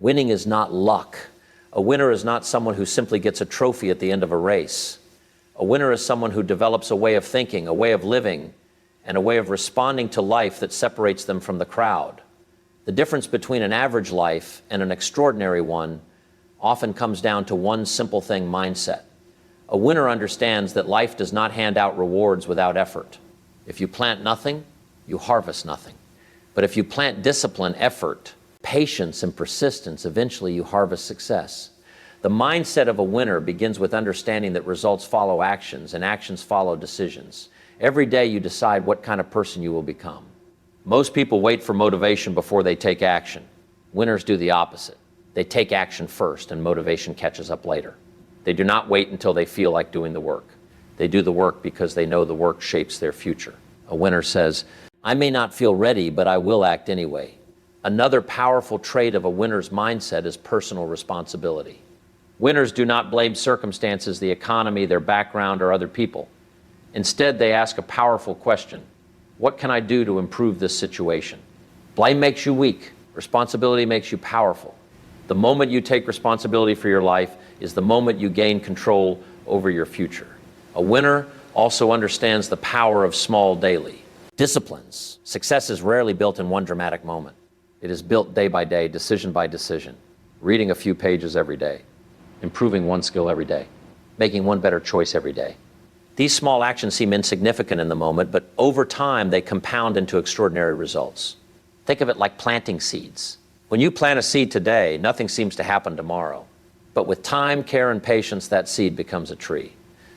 Winning is not luck. A winner is not someone who simply gets a trophy at the end of a race. A winner is someone who develops a way of thinking, a way of living, and a way of responding to life that separates them from the crowd. The difference between an average life and an extraordinary one often comes down to one simple thing: mindset. A winner understands that life does not hand out rewards without effort. If you plant nothing, you harvest nothing. But if you plant discipline, effort, patience, and persistence, eventually you harvest success. The mindset of a winner begins with understanding that results follow actions and actions follow decisions. Every day you decide what kind of person you will become. Most people wait for motivation before they take action. Winners do the opposite. They take action first and motivation catches up later. They do not wait until they feel like doing the work. They do the work because they know the work shapes their future. A winner says, "I may not feel ready, but I will act anyway." Another powerful trait of a winner's mindset is personal responsibility. Winners do not blame circumstances, the economy, their background, or other people. Instead, they ask a powerful question: what can I do to improve this situation? Blame makes you weak. Responsibility makes you powerful. The moment you take responsibility for your life is the moment you gain control over your future. A winner also understands the power of small daily disciplines. Success is rarely built in one dramatic moment. It is built day by day, decision by decision, reading a few pages every day, improving one skill every day, making one better choice every day. These small actions seem insignificant in the moment, but over time they compound into extraordinary results. Think of it like planting seeds. When you plant a seed today, nothing seems to happen tomorrow. But with time, care, and patience, that seed becomes a tree.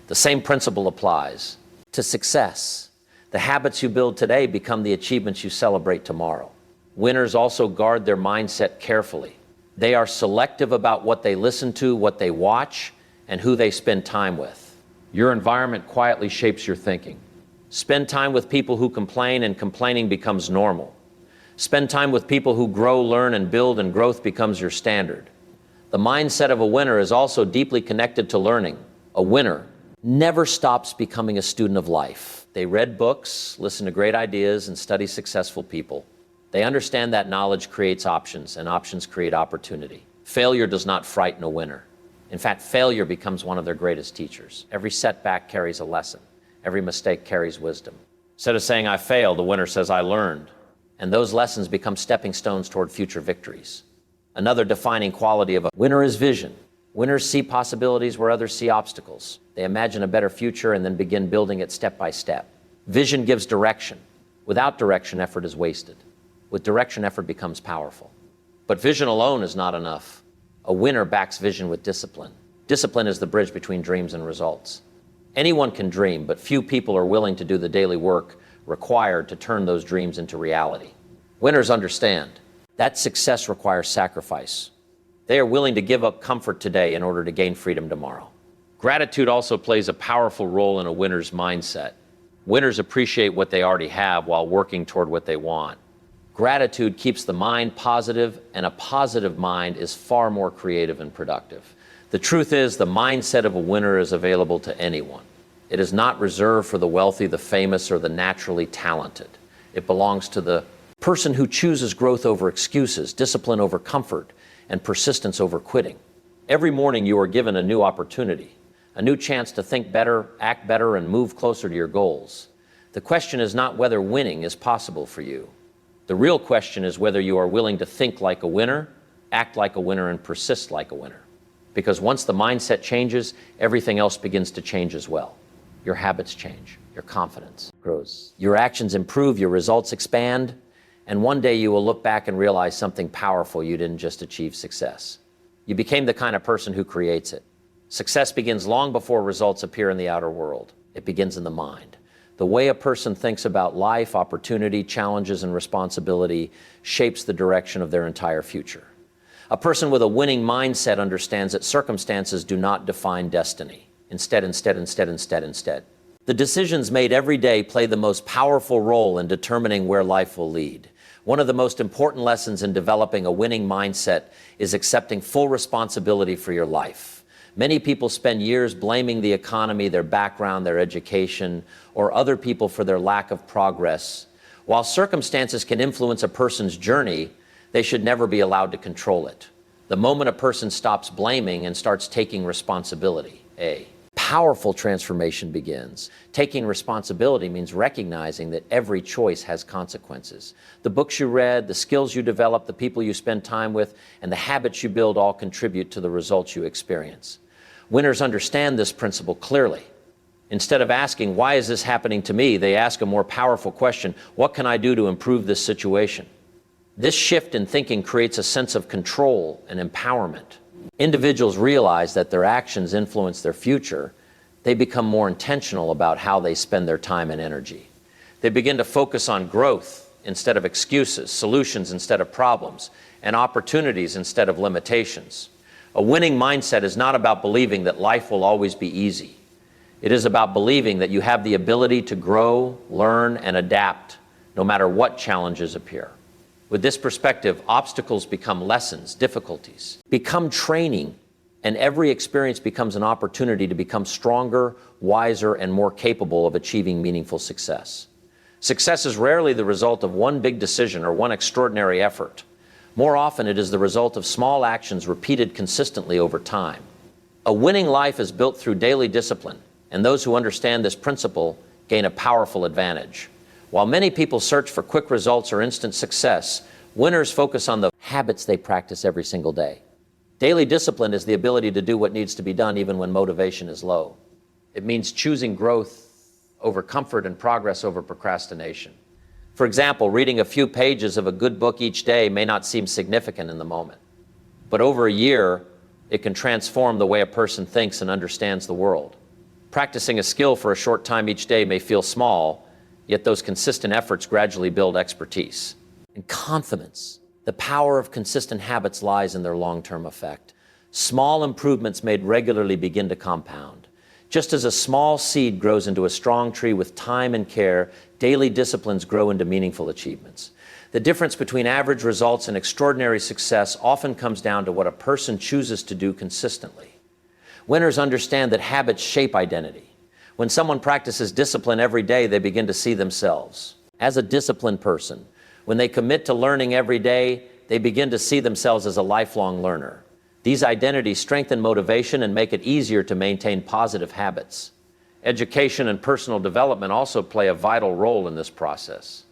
The same principle applies to success. The habits you build today become the achievements you celebrate tomorrow. Winners also guard their mindset carefully. They are selective about what they listen to, what they watch, and who they spend time with. Your environment quietly shapes your thinking. Spend time with people who complain, and complaining becomes normal. Spend time with people who grow, learn, and build, and growth becomes your standard. The mindset of a winner is also deeply connected to learning. A winner never stops becoming a student of life. They read books, listen to great ideas, and study successful people. They understand that knowledge creates options, and options create opportunity. Failure does not frighten a winner. In fact, failure becomes one of their greatest teachers. Every setback carries a lesson. Every mistake carries wisdom. Instead of saying, "I failed," the winner says, "I learned." And those lessons become stepping stones toward future victories. Another defining quality of a winner is vision. Winners see possibilities where others see obstacles. They imagine a better future and then begin building it step by step. Vision gives direction. Without direction, effort is wasted. With direction, effort becomes powerful. But vision alone is not enough. A winner backs vision with discipline. Discipline is the bridge between dreams and results. Anyone can dream, but few people are willing to do the daily work required to turn those dreams into reality. Winners understand that success requires sacrifice. They are willing to give up comfort today in order to gain freedom tomorrow. Gratitude also plays a powerful role in a winner's mindset. Winners appreciate what they already have while working toward what they want. Gratitude keeps the mind positive, and a positive mind is far more creative and productive. The truth is, the mindset of a winner is available to anyone. It is not reserved for the wealthy, the famous, or the naturally talented. It belongs to the person who chooses growth over excuses, discipline over comfort, and persistence over quitting. Every morning you are given a new opportunity, a new chance to think better, act better, and move closer to your goals. The question is not whether winning is possible for you. The real question is whether you are willing to think like a winner, act like a winner, and persist like a winner. Because once the mindset changes, everything else begins to change as well. Your habits change, your confidence grows, your actions improve, your results expand, and one day you will look back and realize something powerful: you didn't just achieve success. You became the kind of person who creates it. Success begins long before results appear in the outer world. It begins in the mind. The way a person thinks about life, opportunity, challenges, and responsibility shapes the direction of their entire future. A person with a winning mindset understands that circumstances do not define destiny. Instead. The decisions made every day play the most powerful role in determining where life will lead. One of the most important lessons in developing a winning mindset is accepting full responsibility for your life. Many people spend years blaming the economy, their background, their education, or other people for their lack of progress. While circumstances can influence a person's journey, they should never be allowed to control it. the moment a person stops blaming and starts taking responsibility. A powerful transformation begins. Taking responsibility means recognizing that every choice has consequences. The books you read, the skills you develop, the people you spend time with, and the habits you build all contribute to the results you experience. Winners understand this principle clearly. Instead of asking, why is this happening to me, they ask a more powerful question, what can I do to improve this situation? This shift in thinking creates a sense of control and empowerment. Individuals realize that their actions influence their future. They become more intentional about how they spend their time and energy. They begin to focus on growth instead of excuses, solutions instead of problems, and opportunities instead of limitations. A winning mindset is not about believing that life will always be easy. It is about believing that you have the ability to grow, learn, and adapt no matter what challenges appear. With this perspective, obstacles become lessons, difficulties become training, and every experience becomes an opportunity to become stronger, wiser, and more capable of achieving meaningful success. Success is rarely the result of one big decision or one extraordinary effort. More often, it is the result of small actions repeated consistently over time. A winning life is built through daily discipline, and those who understand this principle gain a powerful advantage. While many people search for quick results or instant success, winners focus on the habits they practice every single day. Daily discipline is the ability to do what needs to be done even when motivation is low. It means choosing growth over comfort and progress over procrastination. For example, reading a few pages of a good book each day may not seem significant in the moment, but over a year, it can transform the way a person thinks and understands the world. Practicing a skill for a short time each day may feel small, yet those consistent efforts gradually build expertise. And confidence. The power of consistent habits lies in their long-term effect. Small improvements made regularly begin to compound. Just as a small seed grows into a strong tree with time and care, daily disciplines grow into meaningful achievements. The difference between average results and extraordinary success often comes down to what a person chooses to do consistently. Winners understand that habits shape identity. When someone practices discipline every day, they begin to see themselves as a disciplined person. When they commit to learning every day, they begin to see themselves as a lifelong learner. These identities strengthen motivation and make it easier to maintain positive habits. Education and personal development also play a vital role in this process.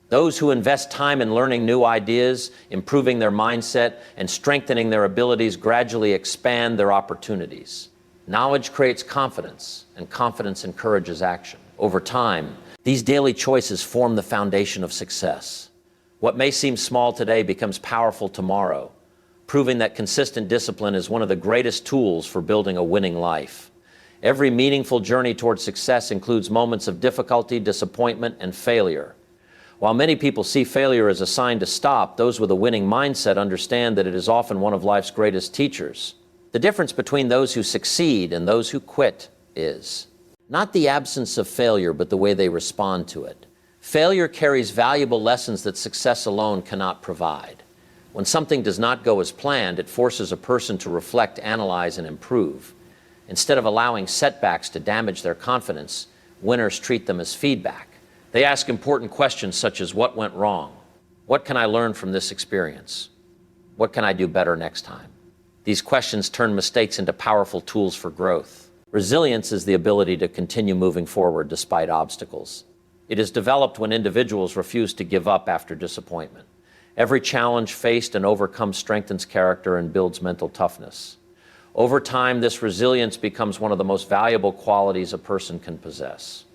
Those who invest time in learning new ideas, improving their mindset, and strengthening their abilities gradually expand their opportunities. Knowledge creates confidence, and confidence encourages action. Over time, these daily choices form the foundation of success. What may seem small today becomes powerful tomorrow, proving that consistent discipline is one of the greatest tools for building a winning life. Every meaningful journey towards success includes moments of difficulty, disappointment, and failure. While many people see failure as a sign to stop, those with a winning mindset understand that it is often one of life's greatest teachers. The difference between those who succeed and those who quit is not the absence of failure, but the way they respond to it. Failure carries valuable lessons that success alone cannot provide. When something does not go as planned, it forces a person to reflect, analyze, and improve. Instead of allowing setbacks to damage their confidence, winners treat them as feedback. They ask important questions such as, what went wrong? What can I learn from this experience? What can I do better next time? These questions turn mistakes into powerful tools for growth. Resilience is the ability to continue moving forward despite obstacles. It is developed when individuals refuse to give up after disappointment. Every challenge faced and overcome strengthens character and builds mental toughness. Over time, this resilience becomes one of the most valuable qualities a person can possess.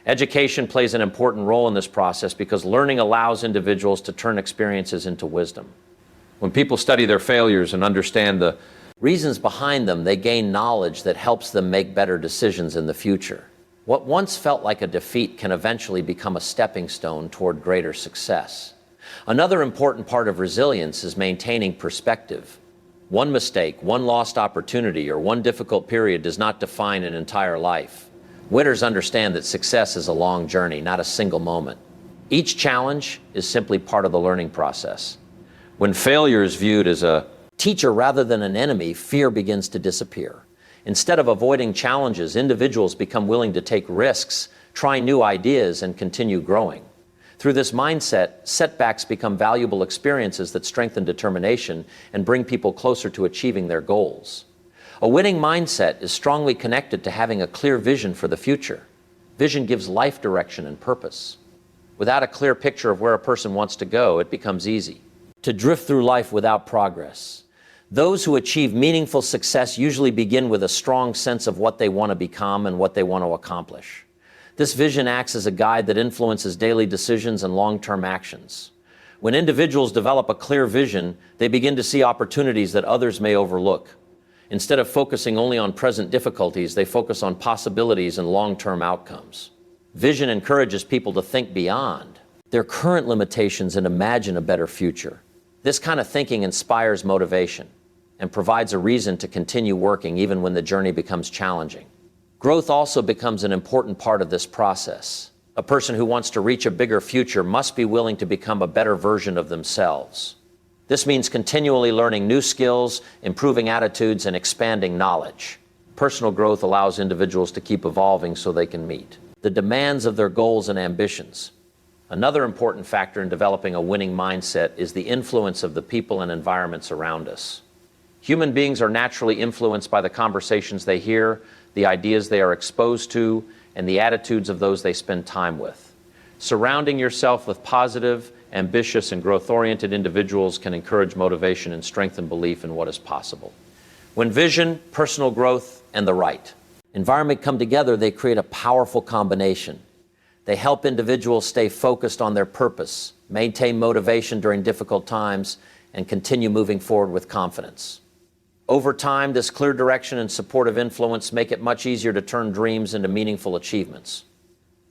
Education plays an important role in this process because learning allows individuals to turn experiences into wisdom. When people study their failures and understand the reasons behind them, they gain knowledge that helps them make better decisions in the future. What once felt like a defeat can eventually become a stepping stone toward greater success. Another important part of resilience is maintaining perspective. One mistake, one lost opportunity, or one difficult period does not define an entire life. Winners understand that success is a long journey, not a single moment. Each challenge is simply part of the learning process. When failure is viewed as a teacher rather than an enemy, fear begins to disappear. Instead of avoiding challenges, individuals become willing to take risks, try new ideas, and continue growing. Through this mindset, setbacks become valuable experiences that strengthen determination and bring people closer to achieving their goals. A winning mindset is strongly connected to having a clear vision for the future. Vision gives life direction and purpose. Without a clear picture of where a person wants to go, it becomes easy to drift through life without progress. Those who achieve meaningful success usually begin with a strong sense of what they want to become and what they want to accomplish. This vision acts as a guide that influences daily decisions and long-term actions. When individuals develop a clear vision, they begin to see opportunities that others may overlook. Instead of focusing only on present difficulties, they focus on possibilities and long-term outcomes. Vision encourages people to think beyond their current limitations and imagine a better future. This kind of thinking inspires motivation and provides a reason to continue working even when the journey becomes challenging. Growth also becomes an important part of this process. A person who wants to reach a bigger future must be willing to become a better version of themselves. This means continually learning new skills, improving attitudes, and expanding knowledge. Personal growth allows individuals to keep evolving so they can meet the demands of their goals and ambitions. Another important factor in developing a winning mindset is the influence of the people and environments around us. Human beings are naturally influenced by the conversations they hear, the ideas they are exposed to, and the attitudes of those they spend time with. Surrounding yourself with positive, ambitious, and growth-oriented individuals can encourage motivation and strengthen belief in what is possible. When vision, personal growth, and the right environment come together, they create a powerful combination. They help individuals stay focused on their purpose, maintain motivation during difficult times, and continue moving forward with confidence. Over time, this clear direction and supportive influence make it much easier to turn dreams into meaningful achievements.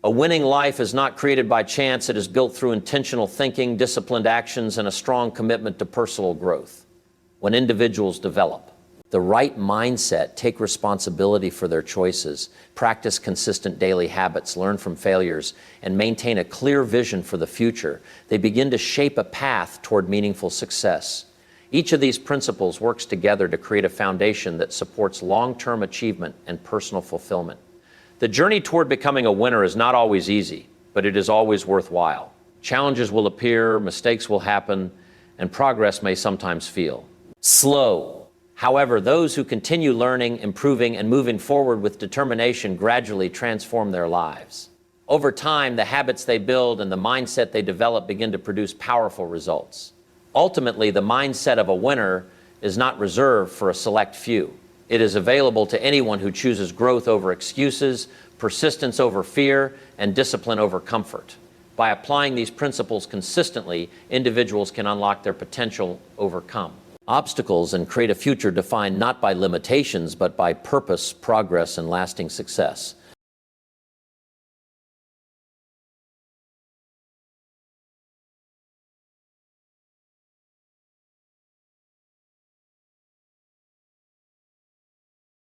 A winning life is not created by chance. It is built through intentional thinking, disciplined actions, and a strong commitment to personal growth. When individuals develop the right mindset, take responsibility for their choices, practice consistent daily habits, learn from failures, and maintain a clear vision for the future, they begin to shape a path toward meaningful success. Each of these principles works together to create a foundation that supports long-term achievement and personal fulfillment. The journey toward becoming a winner is not always easy, but it is always worthwhile. Challenges will appear, mistakes will happen, and progress may sometimes feel slow. However, those who continue learning, improving, and moving forward with determination gradually transform their lives. Over time, the habits they build and the mindset they develop begin to produce powerful results. Ultimately, the mindset of a winner is not reserved for a select few. It is available to anyone who chooses growth over excuses, persistence over fear, and discipline over comfort. By applying these principles consistently, individuals can unlock their potential, overcome obstacles, and create a future defined not by limitations, but by purpose, progress, and lasting success.